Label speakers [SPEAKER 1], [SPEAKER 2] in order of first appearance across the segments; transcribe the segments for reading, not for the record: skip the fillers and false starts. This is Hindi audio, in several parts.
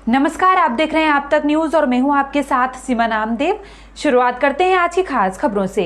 [SPEAKER 1] नमस्कार, आप देख रहे हैं आप तक न्यूज और मैं हूं आपके साथ सीमा नामदेव। शुरुआत करते हैं आज की खास खबरों से।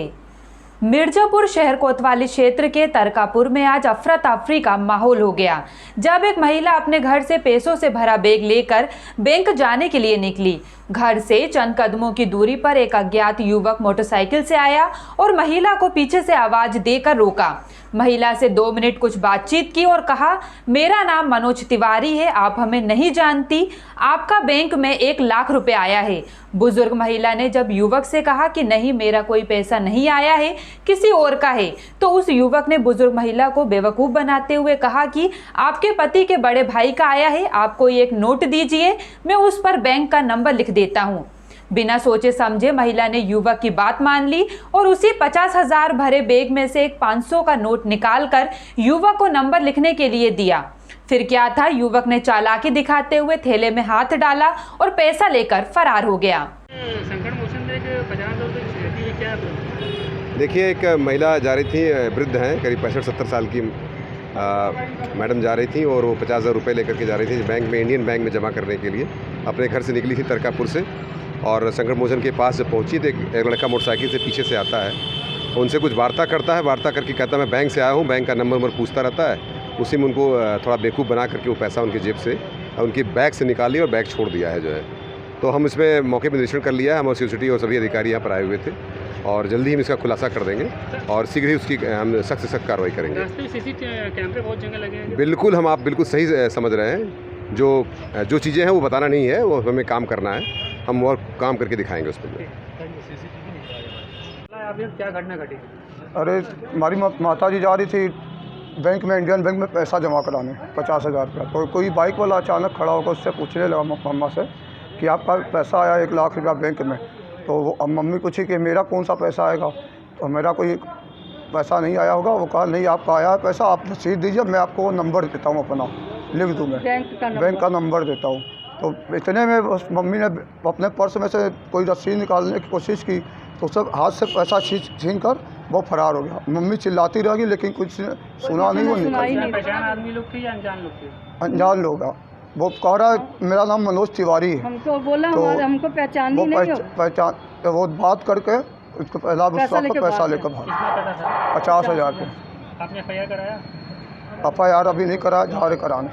[SPEAKER 1] मिर्जापुर शहर कोतवाली क्षेत्र के तरकापुर में आज अफरा तफरी का माहौल हो गया, जब एक महिला अपने घर से पैसों से भरा बैग लेकर बैंक जाने के लिए निकली। घर से चंद कदमों की दूरी पर एक अज्ञात युवक मोटरसाइकिल से आया और महिला को पीछे से आवाज देकर रोका। महिला से 2 मिनट कुछ बातचीत की और कहा, मेरा नाम मनोज तिवारी है, आप हमें नहीं जानती, आपका बैंक में 1 लाख रुपए आया है। बुजुर्ग महिला ने जब युवक से कहा कि नहीं, मेरा कोई पैसा नहीं आया है, किसी और का है, तो उस युवक ने बुजुर्ग महिला को बेवकूफ बनाते हुए कहा कि आपके पति के बड़े भाई का आया है, आप कोई एक नोट दीजिए, मैं उस पर बैंक का नंबर लिख देता हूँ। बिना सोचे समझे महिला ने युवक की बात मान ली और उसी 50,000 भरे बैग में से एक 500 का नोट निकालकर युवक को नंबर लिखने के लिए दिया। फिर क्या था, युवक ने चालाकी दिखाते हुए थैले में हाथ डाला और पैसा लेकर फरार हो गया।
[SPEAKER 2] देखिए, एक महिला जा रही थी, वृद्ध हैं, करीब 65-70 साल की मैडम जा रही थी और वो 50,000 रुपये लेकर के जा रही थी बैंक में, इंडियन बैंक में जमा करने के लिए। अपने घर से निकली थी तरकापुर से और संकट मोचन के पास जब पहुंची तो एक लड़का मोटरसाइकिल से पीछे से आता है, उनसे कुछ वार्ता करता है। वार्ता करके कहता है, मैं बैंक से आया हूँ, बैंक का नंबर पूछता रहता है। उसी में उनको थोड़ा बेवकूफ़ बना करके वो पैसा उनकी जेब से, उनकी बैग से निकाल लिया और बैग छोड़ दिया है जो है। तो हम इसमें मौके पर निरीक्षण कर लिया है, हम सिक्योरिटी और सभी अधिकारी यहाँ पर आए हुए थे और जल्दी ही हम इसका खुलासा कर देंगे और शीघ्र ही उसकी हम सख्त से सख्त कार्रवाई करेंगे।
[SPEAKER 3] कैमरे बहुत जगह लगे हैं।
[SPEAKER 2] बिल्कुल, हम आप बिल्कुल सही समझ रहे हैं। जो चीज़ें हैं वो बताना नहीं है, वो हमें काम करना है, हम और काम करके दिखाएंगे उस पर।
[SPEAKER 3] क्या घटना घटी?
[SPEAKER 4] अरे, हमारी माता जी जा रही थी बैंक में, इंडियन बैंक में पैसा जमा कराने 50,000 रुपया। तो कोई बाइक वाला अचानक खड़ा होकर उससे पूछने लगा मम्मा से कि आपका पैसा आया 1 लाख रुपया बैंक में। तो वो अब मम्मी पूछी कि मेरा कौन सा पैसा आएगा, तो मेरा कोई पैसा नहीं आया होगा। वो कहा, नहीं, आपका आया है पैसा, आप रसीद दीजिए, मैं आपको नंबर देता हूँ, अपना लिख दूँ, मैं बैंक का नंबर देता हूँ। तो इतने में उस मम्मी ने अपने पर्स में से कोई रसीद निकालने की कोशिश की तो सब हाथ से पैसा छीन कर वो फरार हो गया। मम्मी चिल्लाती रही लेकिन कुछ सुना नहीं। वो
[SPEAKER 3] पहचान आदमी लोग की या अनजान लोग की?
[SPEAKER 4] अनजान लोग। वो कह रहा है मेरा नाम मनोज तिवारी है।
[SPEAKER 5] हमको बोला,
[SPEAKER 4] तो
[SPEAKER 5] हमको पहचान ही नहीं हो।
[SPEAKER 4] पहचान वो बात करके उसको पहला पैसा लेकर भाग 50,000 रुपये।
[SPEAKER 3] आपने FIR कराया?
[SPEAKER 4] FIR अभी नहीं कराया, जा रहे कराने।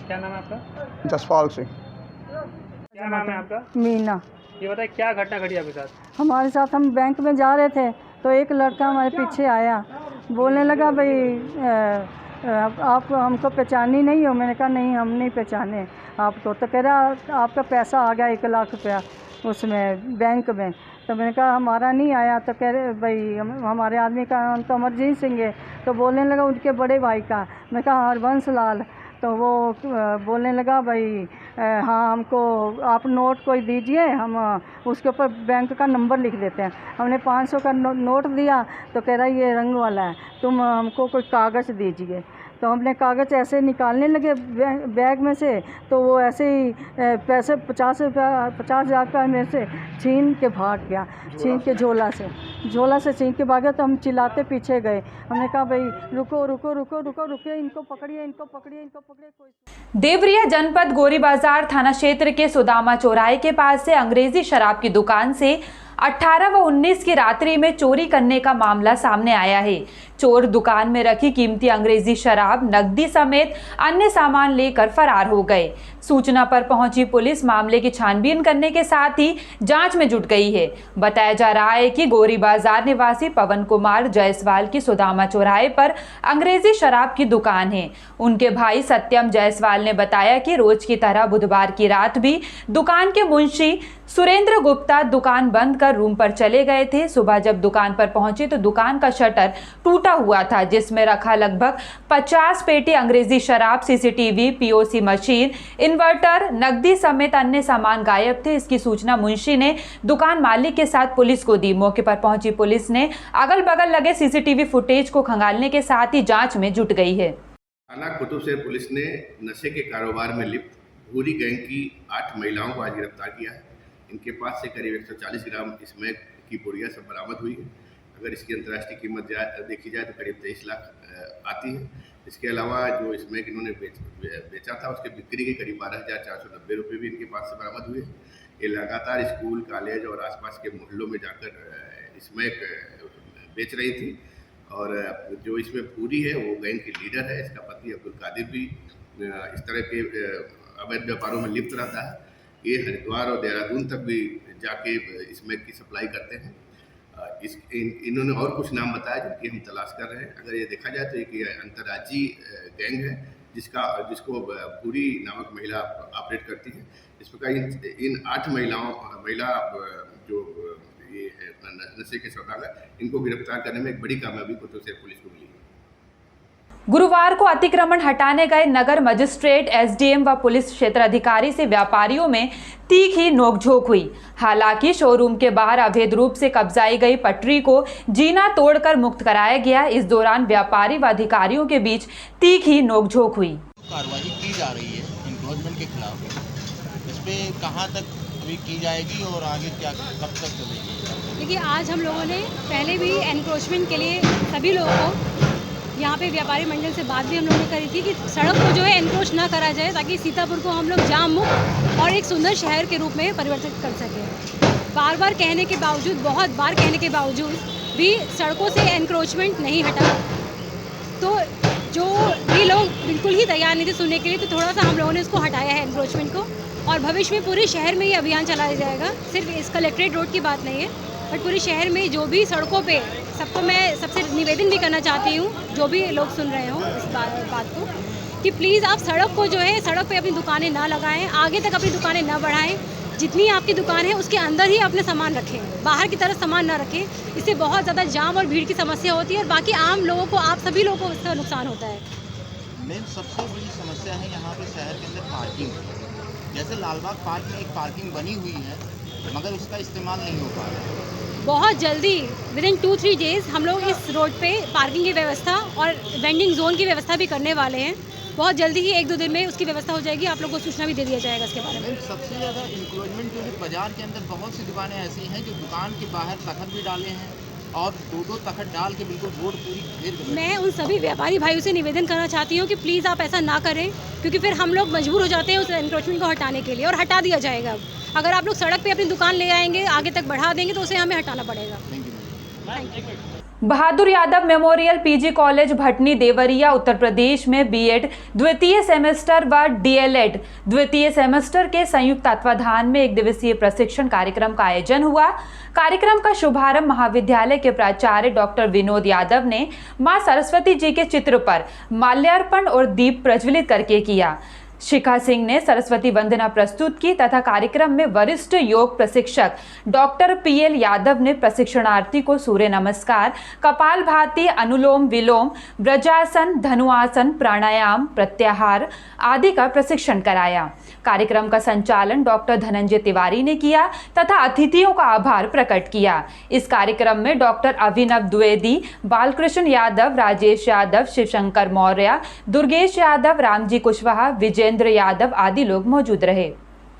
[SPEAKER 3] क्या नाम है आपका?
[SPEAKER 4] जसपाल सिंह।
[SPEAKER 3] क्या नाम है आपका?
[SPEAKER 5] मीना।
[SPEAKER 3] ये बताइए, क्या घटना घटी आपके साथ?
[SPEAKER 5] हमारे साथ, हम बैंक में जा रहे थे तो एक लड़का हमारे पीछे आया, बोलने लगा, भाई आप हमको पहचानी नहीं हो। मैंने कहा, नहीं, हम नहीं पहचाने आपको। तो कह रहा, आपका पैसा आ गया 1 लाख रुपया उसमें बैंक में। तो मैंने कहा, हमारा नहीं आया। तो कह रहे, भाई हमारे आदमी का नाम तो अमरजीत सिंह है। तो बोलने लगा उनके बड़े भाई का। मैं कहा, हरबंस लाल। तो वो बोलने लगा, भाई हाँ, हमको आप नोट कोई दीजिए, हम उसके ऊपर बैंक का नंबर लिख देते हैं। हमने 500 का नोट दिया तो कह रहा, ये रंग वाला है, तुम हमको कोई कागज़ दीजिए। तो हमने कागज़ ऐसे निकालने लगे बैग में से, तो वो ऐसे ही पैसे 50,000 रुपये में से छीन के भाग गया। छीन के झोला से छीन के भागा। तो हम चिल्लाते पीछे गए। हमने कहा, भाई रुको रुको रुको रुको रुके, इनको पकड़िए, इनको पकड़िए, इनको पकड़िए।
[SPEAKER 1] देवरिया जनपद गोरी बाजार थाना क्षेत्र के सुदामा चौराहे के पास से अंग्रेजी शराब की दुकान से 18 व 19 की रात्रि में चोरी करने का मामला सामने आया है। चोर दुकान में रखी कीमती अंग्रेजी शराब, नकदी समेत अन्य सामान लेकर फरार हो गए। सूचना पर पहुंची पुलिस मामले की छानबीन करने के साथ ही जांच में जुट गई है। बताया जा रहा है कि गोरी बाजार निवासी पवन कुमार जायसवाल की सुदामा चौराहे पर अंग्रेजी शराब की दुकान है। उनके भाई सत्यम जायसवाल ने बताया कि रोज की तरह बुधवार की रात भी दुकान के मुंशी सुरेंद्र गुप्ता दुकान बंद कर रूम पर चले गए थे। सुबह जब दुकान पर पहुंचे तो दुकान का शटर टूटा हुआ था, जिसमें रखा लगभग 50 पेटी अंग्रेजी शराब, CCTV, POC मशीन, इन्वर्टर, नकदी समेत अन्य सामान गायब थे। इसकी सूचना मुंशी ने दुकान मालिक के साथ पुलिस को दी। मौके पर पहुंची पुलिस ने अगल बगल लगे CCTV फुटेज को खंगालने के साथ ही जांच में जुट गई है।
[SPEAKER 6] थाना कुतुबशहर पुलिस ने नशे के कारोबार में लिप्त भूरी गैंग की 8 महिलाओं को आज गिरफ्तार किया है। इनके पास से करीब 140 ग्राम स्मैक की पुड़िया सब बरामद हुई है। अगर इसकी अंतर्राष्ट्रीय कीमत देखी जाए तो करीब 23 लाख आती है। इसके अलावा जो स्मैक इन्होंने बेचा था उसके बिक्री के करीब 12,490 रुपये भी इनके पास से बरामद हुए। ये लगातार स्कूल, कॉलेज और आसपास के मोहल्लों में जाकर स्मैक बेच रही थी। और जो इसमें पूरी है वो गैंग की लीडर है। इसका पति अब्दुल कादिर भी इस तरह के अवैध व्यापारों में लिप्त रहता है। ये हरिद्वार और देहरादून तक भी जाके स्मैक की सप्लाई करते हैं। इन्होंने और कुछ नाम बताया जिनकी हम तलाश कर रहे हैं। अगर ये देखा जाए तो एक अंतर्राज्यीय गैंग है जिसको पूरी नामक महिला ऑपरेट करती है। इस प्रकार इन 8 महिला जो ये नशे के सौदागर, इनको गिरफ्तार करने में एक बड़ी कामयाबी कोतवाली पुलिस को मिली।
[SPEAKER 1] गुरुवार को अतिक्रमण हटाने गए नगर मजिस्ट्रेट, एसडीएम व पुलिस क्षेत्र अधिकारी से व्यापारियों में तीखी नोकझोंक हुई। हालांकि शोरूम के बाहर अवैध रूप से कब्जाई गई पटरी को जीना तोड़कर मुक्त कराया गया। इस दौरान व्यापारी व अधिकारियों के बीच तीखी नोकझोंक हुई।
[SPEAKER 7] कार्रवाई की जा रही है एनक्रोचमेंट के खिलाफ। इस पे कहाँ तक अभी की जाएगी और आगे क्या कब तक चलेगी?
[SPEAKER 8] देखिए, आज हम लोगों ने पहले भी एनक्रोचमेंट के लिए सभी लोगों को यहाँ पे व्यापारी मंडल से बात भी हम लोगों ने करी थी कि सड़क को जो है एनक्रोच ना करा जाए, ताकि सीतापुर को हम लोग जाम मुक्त और एक सुंदर शहर के रूप में परिवर्तित कर सकें। बार बार कहने के बावजूद, बहुत बार कहने के बावजूद भी सड़कों से एनक्रोचमेंट नहीं हटा। तो जो भी लोग बिल्कुल ही तैयार नहीं थे सुनने के लिए, तो थोड़ा सा हम लोगों ने उसको हटाया है एनक्रोचमेंट को। और भविष्य में पूरे शहर में ये अभियान चलाया जाएगा। सिर्फ इस कलेक्ट्रेट रोड की बात नहीं है, बट पूरे शहर में जो भी सड़कों पे, सबको मैं सबसे निवेदन भी करना चाहती हूँ, जो भी लोग सुन रहे हो इस बात को, कि प्लीज़ आप सड़क को जो है, सड़क पे अपनी दुकानें ना लगाएं, आगे तक अपनी दुकानें ना बढ़ाएं। जितनी आपकी दुकान है उसके अंदर ही अपने सामान रखें, बाहर की तरफ सामान ना रखें। इससे बहुत ज़्यादा जाम और भीड़ की समस्या होती है और बाकी आम लोगों को, आप सभी लोगों को इसका नुकसान होता है।
[SPEAKER 7] मेन सबसे बड़ी समस्या है यहाँ पे शहर के अंदर पार्किंग। जैसे लालबाग पार्क में एक पार्किंग बनी हुई है, मगर उसका इस्तेमाल नहीं हो पा रहा है।
[SPEAKER 8] बहुत जल्दी विदिन 2-3 डेज़ हम लोग इस रोड पे पार्किंग की व्यवस्था और वेंडिंग जोन की व्यवस्था भी करने वाले हैं। बहुत जल्दी ही 1-2 दिन में उसकी व्यवस्था हो जाएगी। आप लोगों को सूचना भी दे दिया जाएगा इसके बारे में।
[SPEAKER 7] सबसे ज़्यादा इंक्रोचमेंट जो है, बाजार के अंदर बहुत सी दुकानें ऐसी हैं जो दुकान के बाहर तखत भी डाले हैं और 2-2 तखत डाल के बिल्कुल रोड पूरी घेर कर।
[SPEAKER 8] मैं उन सभी व्यापारी भाइयों से निवेदन करना चाहती हूँ कि प्लीज़ आप ऐसा ना करें, क्योंकि फिर हम लोग मजबूर हो जाते हैं उस एनक्रोचमेंट को हटाने के लिए, और हटा दिया जाएगा। अगर आप लोग सड़क पे अपनी दुकान ले आएंगे, आगे तक बढ़ा देंगे, तो उसे हमें हटाना पड़ेगा।
[SPEAKER 1] Bahadur Yadav memorial PG college Bhatni Deoria Uttar Pradesh में बीएड द्वितीय सेमेस्टर व डीएलएड द्वितीय सेमेस्टर के संयुक्त तत्वाधान में 1 दिवसीय प्रशिक्षण कार्यक्रम का आयोजन हुआ। कार्यक्रम का शुभारंभ महाविद्यालय के प्राचार्य डॉक्टर विनोद यादव ने मां सरस्वती जी के चित्र पर माल्यार्पण और दीप प्रज्वलित करके किया। शिखा सिंह ने सरस्वती वंदना प्रस्तुत की तथा कार्यक्रम में वरिष्ठ योग प्रशिक्षक डॉक्टर पीएल यादव ने प्रशिक्षणार्थी को सूर्य नमस्कार, कपालभाति, अनुलोम विलोम, ब्रजासन, धनुआसन, प्राणायाम, प्रत्याहार आदि का प्रशिक्षण कराया। कार्यक्रम का संचालन डॉक्टर धनंजय तिवारी ने किया तथा अतिथियों का आभार प्रकट किया। इस कार्यक्रम में डॉक्टर अभिनव द्विवेदी, बालकृष्ण यादव, राजेश यादव, शिवशंकर मौर्य, दुर्गेश यादव, रामजी कुशवाहा, विजेंद्र यादव आदि लोग मौजूद रहे।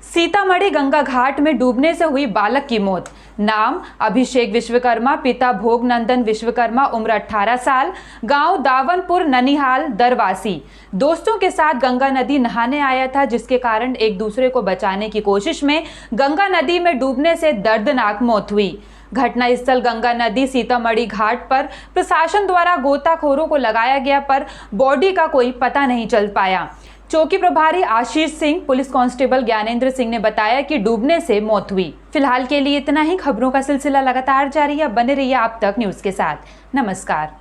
[SPEAKER 1] सीतामढ़ी गंगा घाट में डूबने से हुई बालक की मौत। नाम अभिषेक विश्वकर्मा, पिता भोग नंदन विश्वकर्मा, उम्र 18 साल, गांव दावनपुर, ननिहाल, दरवासी। दोस्तों के साथ गंगा नदी नहाने आया था, जिसके कारण एक दूसरे को बचाने की कोशिश में गंगा नदी में डूबने से दर्दनाक मौत हुई। घटना स्थल गंगा नदी सीतामढ़ी घाट पर प्रशासन द्वारा गोताखोरों को लगाया गया, पर बॉडी का कोई पता नहीं चल पाया। चौकी प्रभारी आशीष सिंह, पुलिस कांस्टेबल ज्ञानेंद्र सिंह ने बताया कि डूबने से मौत हुई। फिलहाल के लिए इतना ही। खबरों का सिलसिला लगातार जारी है। बने रहिए आप तक न्यूज के साथ। नमस्कार।